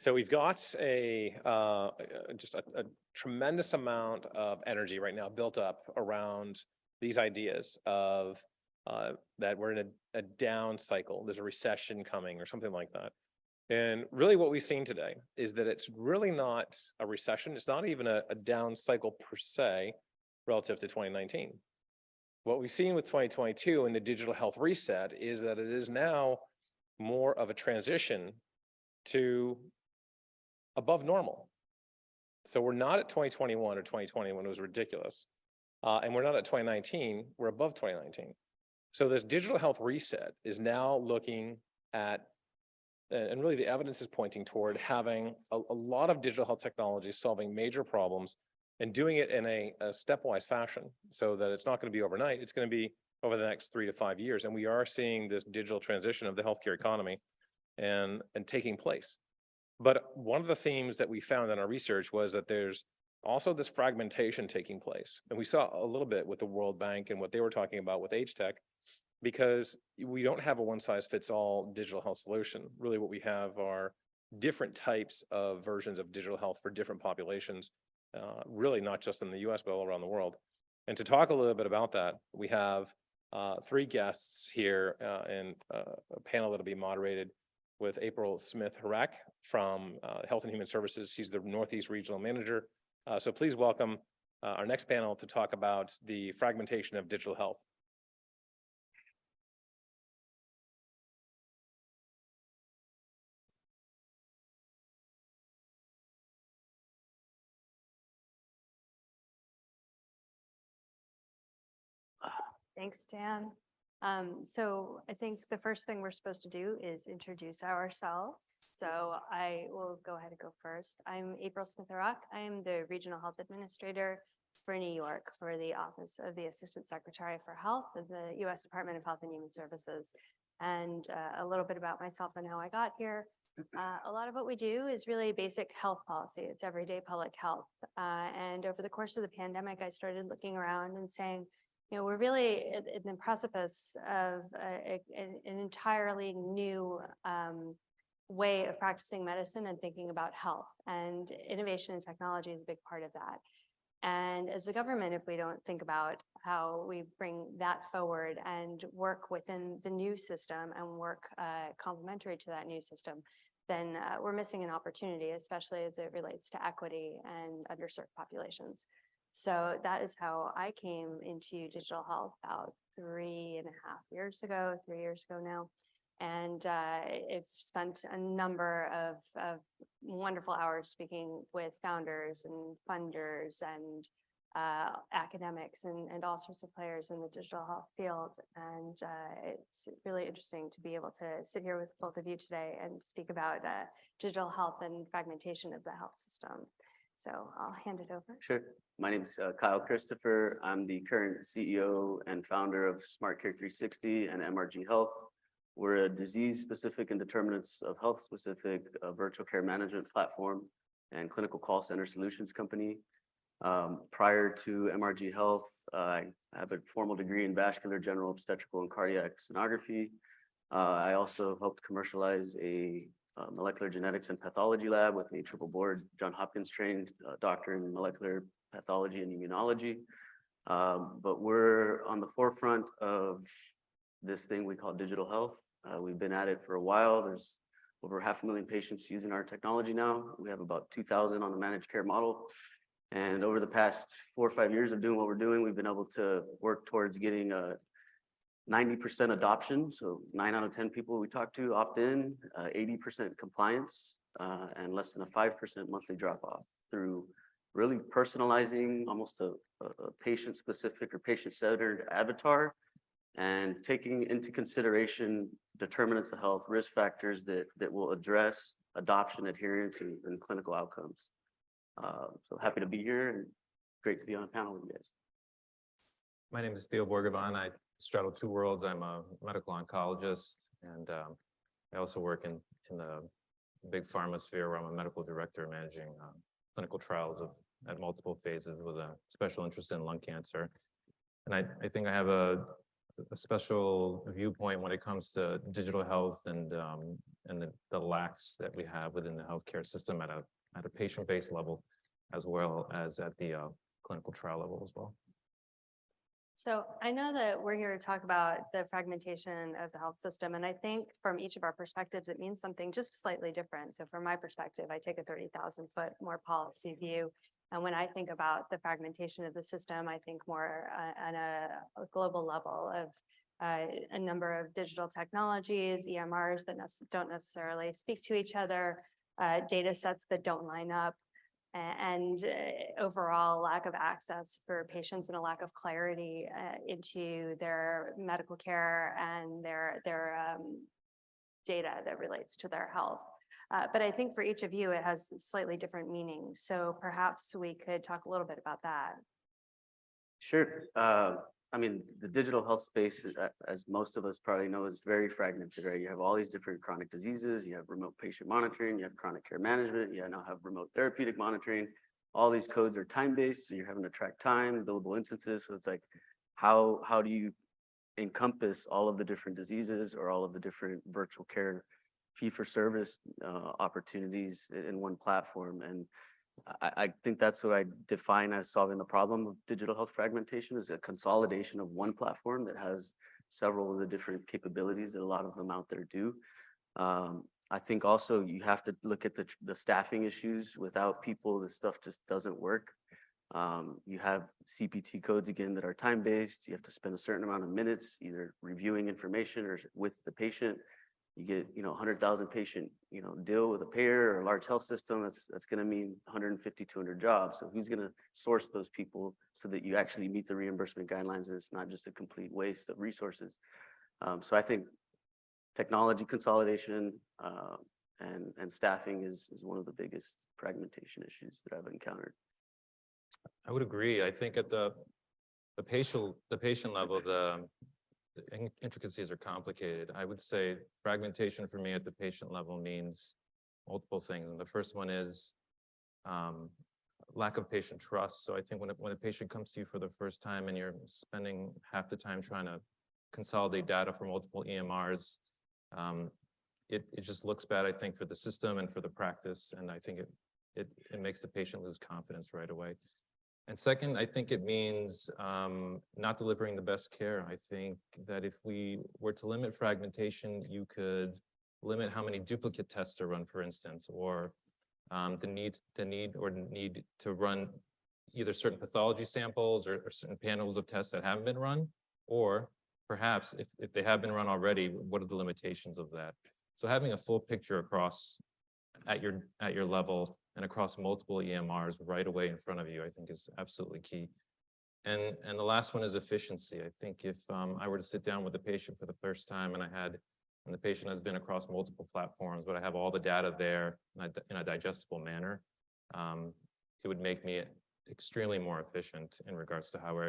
So we've got just a tremendous amount of energy right now built up around these ideas of that we're in a down cycle. There's a recession coming or something like that. And really what we've seen today is that it's really not a recession. It's not even a down cycle per se relative to 2019. What we've seen with 2022 and the digital health reset is that it is now more of a transition to above normal. So we're not at 2021 or 2020 when it was ridiculous. And we're not at 2019, we're above 2019. So this digital health reset is now looking at, and really the evidence is pointing toward having a lot of digital health technology solving major problems and doing it in a stepwise fashion so that it's not going to be overnight. It's going to be over the next 3 to 5 years. And we are seeing this digital transition of the healthcare economy and taking place. But one of the themes that we found in our research was that there's also this fragmentation taking place. And we saw a little bit with the World Bank and what they were talking about with age tech, because we don't have a one-size-fits-all digital health solution. Really what we have are different types of versions of digital health for different populations, really not just in the US, but all around the world. And to talk a little bit about that, we have 3 guests here in a panel that'll be moderated with April Smith-Hirak from Health and Human Services. She's the Northeast Regional Manager. So please welcome our next panel to talk about the fragmentation of digital health. Thanks, Dan. So I think the first thing we're supposed to do is introduce ourselves. So I will go ahead and go first. I'm April Smith-Hirak. I am the Regional Health Administrator for New York for the Office of the Assistant Secretary for Health of the U.S. Department of Health and Human Services. And a little bit about myself and how I got here. A lot of what we do is really basic health policy. It's everyday public health. And over the course of the pandemic, I started looking around and saying, you know, we're really in the precipice of an entirely new way of practicing medicine and thinking about health. And innovation and technology is a big part of that. And as a government, if we don't think about how we bring that forward and work within the new system and work complementary to that new system, then we're missing an opportunity, especially as it relates to equity and underserved populations. So that is how I came into digital health about 3.5 years ago, 3 years ago now. And I've spent a number of wonderful hours speaking with founders and funders and academics and all sorts of players in the digital health field. And it's really interesting to be able to sit here with both of you today and speak about digital health and fragmentation of the health system. So I'll hand it over. Sure. My name is Kyle Christopher. I'm the current CEO and founder of Smart Care 360 and MRG Health. We're a disease-specific and determinants of health-specific virtual care management platform and clinical call center solutions company. Prior to MRG Health, I have a formal degree in vascular, general obstetrical, and cardiac sonography. I also helped commercialize a molecular genetics and pathology lab with a triple board Johns Hopkins trained doctor in molecular pathology and immunology. But we're on the forefront of this thing we call digital health. We've been at it for a while. There's over 500,000 patients using our technology now. We have about 2,000 on the managed care model. And over the past 4 or 5 years of doing what we're doing, we've been able to work towards getting a 90% adoption, so 9 out of 10 people we talk to opt in, 80% compliance, and less than a 5% monthly drop off through really personalizing almost a patient-specific or patient-centered avatar and taking into consideration determinants of health, risk factors that will address adoption, adherence, and clinical outcomes. So happy to be here and great to be on a panel with you guys. My name is Theo Borgovan. I straddle 2 worlds. I'm a medical oncologist, and I also work in the big pharma sphere where I'm a medical director managing clinical trials at multiple phases with a special interest in lung cancer. And I think I have a a special viewpoint when it comes to digital health and the lacks that we have within the healthcare system at a patient-based level, as well as at the clinical trial level as well. So I know that we're here to talk about the fragmentation of the health system, and I think from each of our perspectives, it means something just slightly different. So from my perspective, I take a 30,000-foot more policy view. And when I think about the fragmentation of the system, I think more on a global level of a number of digital technologies, EMRs that don't necessarily speak to each other, data sets that don't line up, and overall lack of access for patients and a lack of clarity into their medical care and their data that relates to their health. But I think for each of you, it has slightly different meanings. So perhaps we could talk a little bit about that. Sure. I mean, the digital health space, as most of us probably know, is very fragmented, right? You have all these different chronic diseases, you have remote patient monitoring, you have chronic care management, you now have remote therapeutic monitoring. All these codes are time-based, so you're having to track time, billable instances. So it's like, how do you encompass all of the different diseases or all of the different virtual care fee-for-service opportunities in one platform? And I think that's what I define as solving the problem of digital health fragmentation, is a consolidation of one platform that has several of the different capabilities that a lot of them out there do. I think also you have to look at the staffing issues. Without people, this stuff just doesn't work. You have CPT codes, again, that are time-based. You have to spend a certain amount of minutes either reviewing information or with the patient. You get, 100,000 patient, deal with a payer or a large health system, that's going to mean 150, 200 jobs. So who's going to source those people so that you actually meet the reimbursement guidelines and it's not just a complete waste of resources? So I think technology consolidation and staffing is one of the biggest fragmentation issues that I've encountered. I would agree. I think at the patient level, the intricacies are complicated. I would say fragmentation for me at the patient level means multiple things. And the first one is lack of patient trust. So I think when a patient comes to you for the first time and you're spending half the time trying to consolidate data from multiple EMRs, it just looks bad, I think, for the system and for the practice. And I think it makes the patient lose confidence right away. And second, I think it means not delivering the best care. I think that if we were to limit fragmentation, you could limit how many duplicate tests are run, for instance, or the need to run either certain pathology samples or certain panels of tests that haven't been run, or perhaps if they have been run already, what are the limitations of that? So having a full picture across at your level and across multiple EMRs right away in front of you, I think is absolutely key. And the last one is efficiency. I think if I were to sit down with the patient for the first time and the patient has been across multiple platforms, but I have all the data there in a digestible manner, it would make me extremely more efficient in regards to how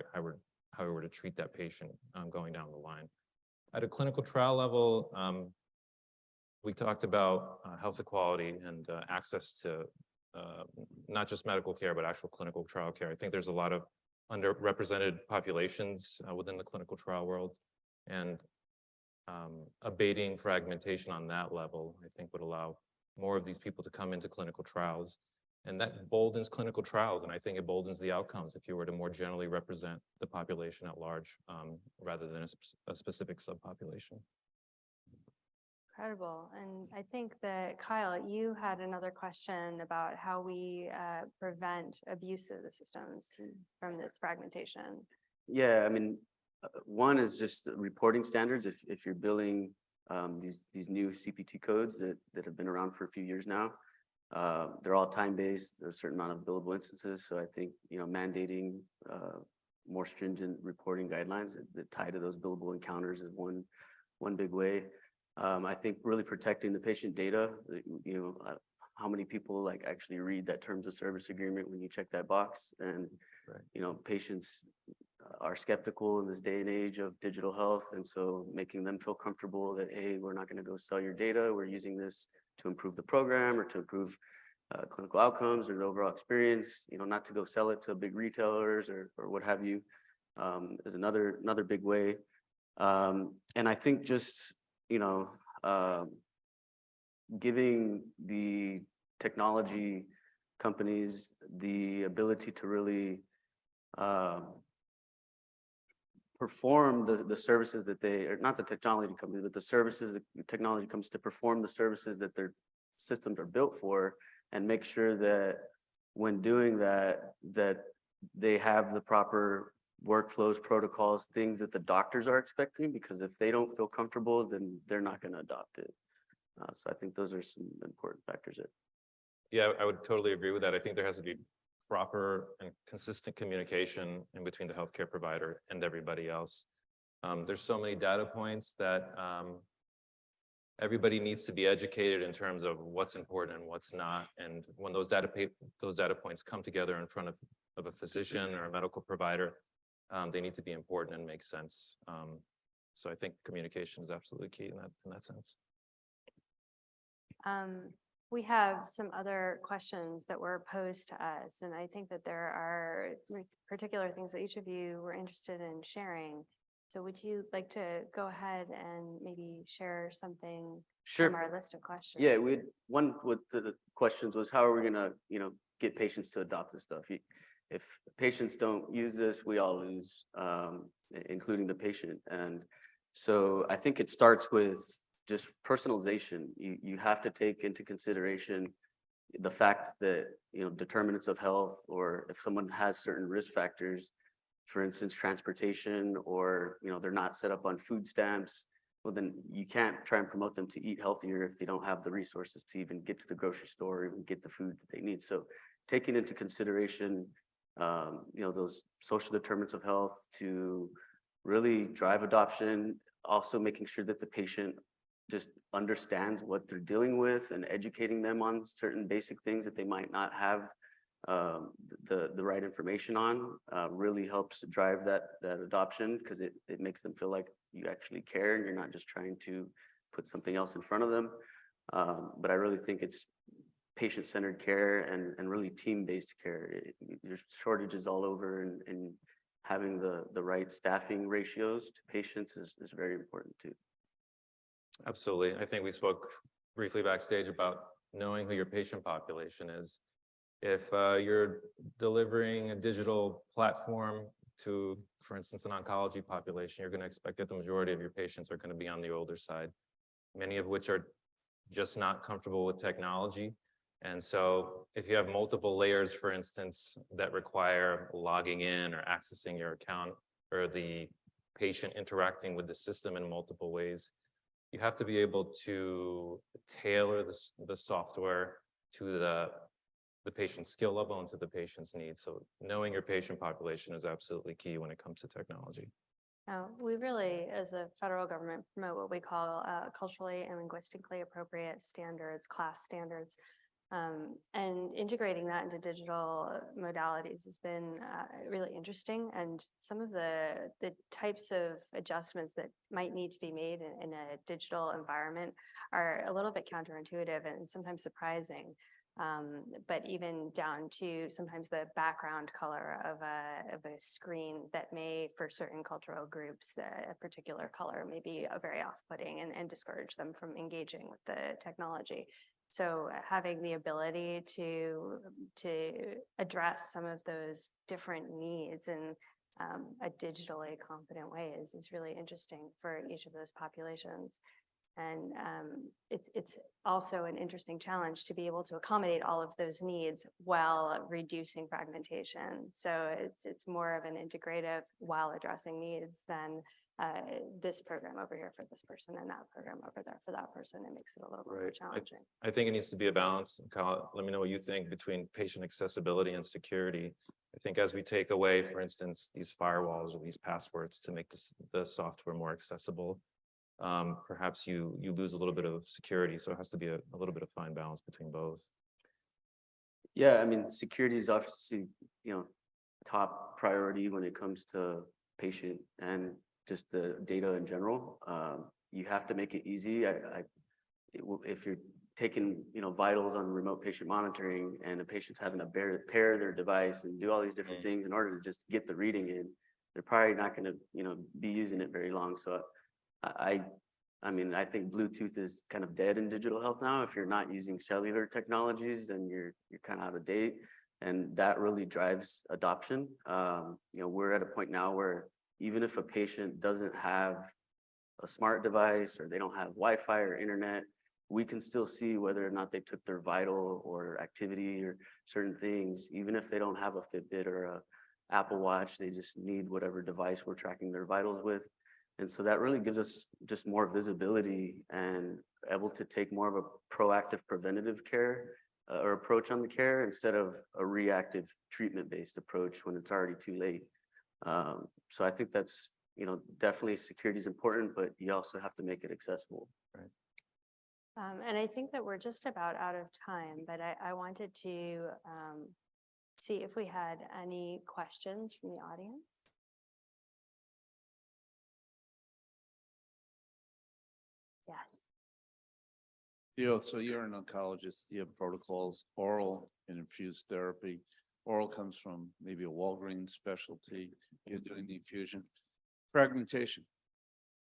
I were to treat that patient going down the line. At a clinical trial level, we talked about health equality and access to not just medical care, but actual clinical trial care. I think there's a lot of underrepresented populations within the clinical trial world, and abating fragmentation on that level, I think, would allow more of these people to come into clinical trials. And that emboldens clinical trials, and I think it emboldens the outcomes if you were to more generally represent the population at large rather than a specific subpopulation. Incredible. And I think that, Kyle, you had another question about how we prevent abuse of the systems from this fragmentation. Yeah, I mean, one is just reporting standards. If you're billing these new CPT codes that have been around for a few years now, they're all time-based. There's a certain amount of billable instances. So I think, mandating more stringent reporting guidelines that tie to those billable encounters is one big way. I think really protecting the patient data, how many people actually read that terms of service agreement when you check that box, and right. Patients are skeptical in this day and age of digital health, and so making them feel comfortable that, hey, we're not going to go sell your data, we're using this to improve the program or to improve clinical outcomes or the overall experience, not to go sell it to big retailers or what have you, is another big way. And I think just, giving the technology companies the ability to really perform the services that they, or not the technology companies, but the services, the technology comes to perform the services that their systems are built for, and make sure that when doing that, that they have the proper workflows, protocols, things that the doctors are expecting, because if they don't feel comfortable, then they're not going to adopt it. So I think those are some important factors. Yeah, I would totally agree with that. I think there has to be proper and consistent communication in between the healthcare provider and everybody else. There's so many data points that everybody needs to be educated in terms of what's important and what's not. And when those data points come together in front of a physician or a medical provider, they need to be important and make sense. So I think communication is absolutely key in that sense. We have some other questions that were posed to us, and I think that there are particular things that each of you were interested in sharing. So would you like to go ahead and maybe share something from our list of questions? Yeah, one with the questions was, how are we going to, get patients to adopt this stuff? If patients don't use this, we all lose, including the patient. And so I think it starts with just personalization. You have to take into consideration the fact that, determinants of health, or if someone has certain risk factors, for instance, transportation, or, they're not set up on food stamps, well, then you can't try and promote them to eat healthier if they don't have the resources to even get to the grocery store or even get the food that they need. So taking into consideration, those social determinants of health to really drive adoption, also making sure that the patient just understands what they're dealing with, and educating them on certain basic things that they might not have the right information on, really helps drive that adoption, because it makes them feel like you actually care and you're not just trying to put something else in front of them. But I really think it's patient-centered care and really team-based care. There's shortages all over, and having the right staffing ratios to patients is very important too. Absolutely. I think we spoke briefly backstage about knowing who your patient population is. If you're delivering a digital platform to, for instance, an oncology population, you're going to expect that the majority of your patients are going to be on the older side, many of which are just not comfortable with technology. And so if you have multiple layers, for instance, that require logging in or accessing your account, or the patient interacting with the system in multiple ways, you have to be able to tailor the software to the patient's skill level and to the patient's needs. So knowing your patient population is absolutely key when it comes to technology. Now, we really, as a federal government, promote what we call culturally and linguistically appropriate standards, class standards. And integrating that into digital modalities has been really interesting. And some of the types of adjustments that might need to be made in a digital environment are a little bit counterintuitive and sometimes surprising. But even down to sometimes the background color of a screen that may, for certain cultural groups, a particular color may be very off-putting and discourage them from engaging with the technology. So having the ability to address some of those different needs in a digitally competent way is really interesting for each of those populations. And it's also an interesting challenge to be able to accommodate all of those needs while reducing fragmentation. So it's more of an integrative while addressing needs than this program over here for this person and that program over there for that person. It makes it a little bit more challenging. I think it needs to be a balance. Kyle, let me know what you think, between patient accessibility and security. I think as we take away, for instance, these firewalls or these passwords to make the software more accessible, perhaps you lose a little bit of security. So it has to be a little bit of fine balance between both. Yeah, I mean, security is obviously, top priority when it comes to patient and just the data in general. You have to make it easy. If you're taking, vitals on remote patient monitoring, and a patient's having to pair their device and do all these different things in order to just get the reading in, they're probably not going to, be using it very long. So I mean, I think Bluetooth is kind of dead in digital health now. If you're not using cellular technologies, then you're kind of out of date, and that really drives adoption. We're at a point now where even if a patient doesn't have a smart device or they don't have Wi-Fi or internet, we can still see whether or not they took their vital or activity or certain things. Even if they don't have a Fitbit or a Apple Watch, they just need whatever device we're tracking their vitals with. And so that really gives us just more visibility and able to take more of a proactive preventative care or approach on the care instead of a reactive treatment-based approach when it's already too late. So I think that's, definitely security is important, but you also have to make it accessible. Right. And I think that we're just about out of time, but I wanted to see if we had any questions from the audience. Yes. So you're an oncologist, you have protocols, oral and infused therapy. Oral comes from maybe a Walgreens specialty, you're doing the infusion. Fragmentation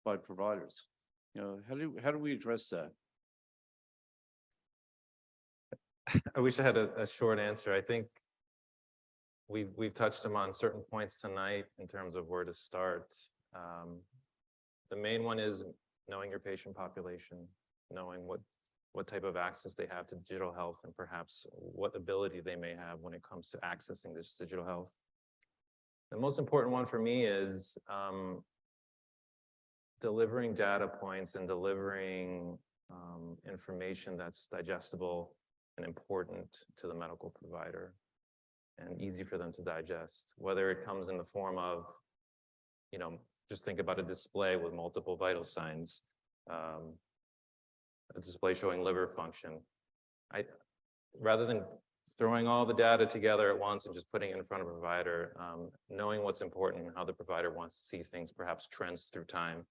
by providers. How do we address that? I wish I had a short answer. I think we've touched them on certain points tonight in terms of where to start. The main one is knowing your patient population, knowing what type of access they have to digital health, and perhaps what ability they may have when it comes to accessing this digital health. The most important one for me is delivering data points and delivering information that's digestible and important to the medical provider and easy for them to digest, whether it comes in the form of, just think about a display with multiple vital signs, a display showing liver function. Rather than throwing all the data together at once and just putting it in front of a provider, knowing what's important and how the provider wants to see things, perhaps trends through time,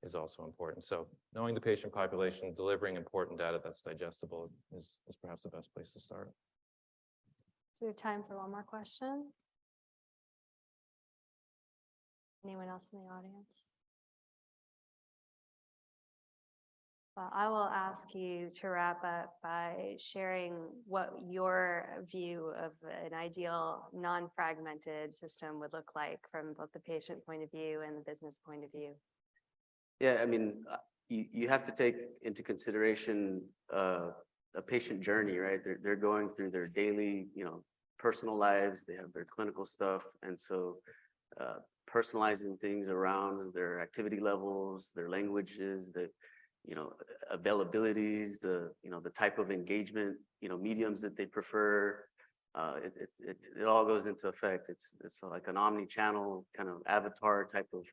is also important. So knowing the patient population, delivering important data that's digestible is perhaps the best place to start. Do we have time for one more question? Anyone else in the audience? Well, I will ask you to wrap up by sharing what your view of an ideal non-fragmented system would look like from both the patient point of view and the business point of view. Yeah, I mean, you have to take into consideration a patient journey, right? They're going through their daily, personal lives. They have their clinical stuff, and so personalizing things around their activity levels, their languages, the availabilities, the type of engagement, mediums that they prefer. It all goes into effect. It's like an omni-channel kind of avatar type of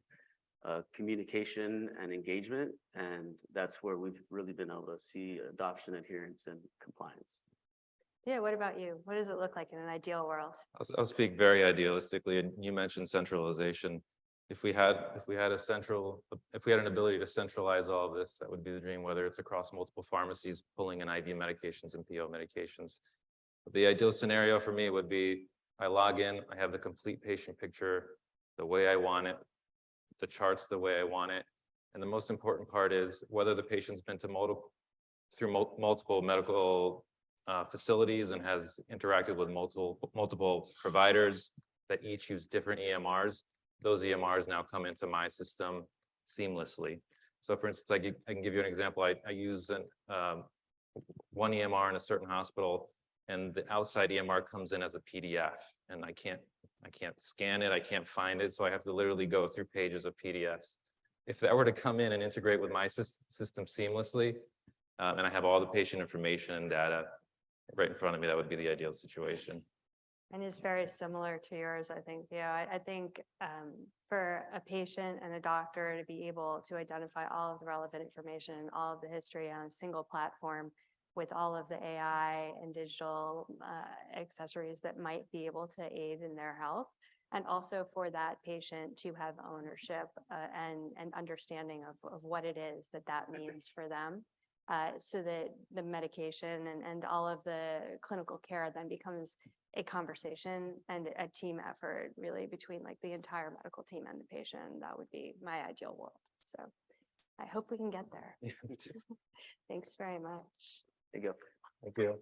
communication and engagement, and that's where we've really been able to see adoption, adherence, and compliance. Yeah, what about you? What does it look like in an ideal world? I'll speak very idealistically, and you mentioned centralization. If we had an ability to centralize all of this, that would be the dream, whether it's across multiple pharmacies pulling in IV medications and PO medications. But the ideal scenario for me would be I log in, I have the complete patient picture the way I want it, the charts the way I want it. And the most important part is whether the patient's been to multiple medical facilities and has interacted with multiple providers that each use different EMRs. Those EMRs now come into my system seamlessly. So for instance, I can give you an example. I use one EMR in a certain hospital, and the outside EMR comes in as a PDF, and I can't scan it, I can't find it, so I have to literally go through pages of PDFs. If that were to come in and integrate with my system seamlessly, and I have all the patient information and data right in front of me, that would be the ideal situation. And it's very similar to yours, I think. Yeah, I think for a patient and a doctor to be able to identify all of the relevant information, all of the history on a single platform with all of the AI and digital accessories that might be able to aid in their health, and also for that patient to have ownership and understanding of what it is that means for them. So that the medication and all of the clinical care then becomes a conversation and a team effort really between like the entire medical team and the patient. That would be my ideal world. So I hope we can get there. Thanks very much. There you go. Thank you.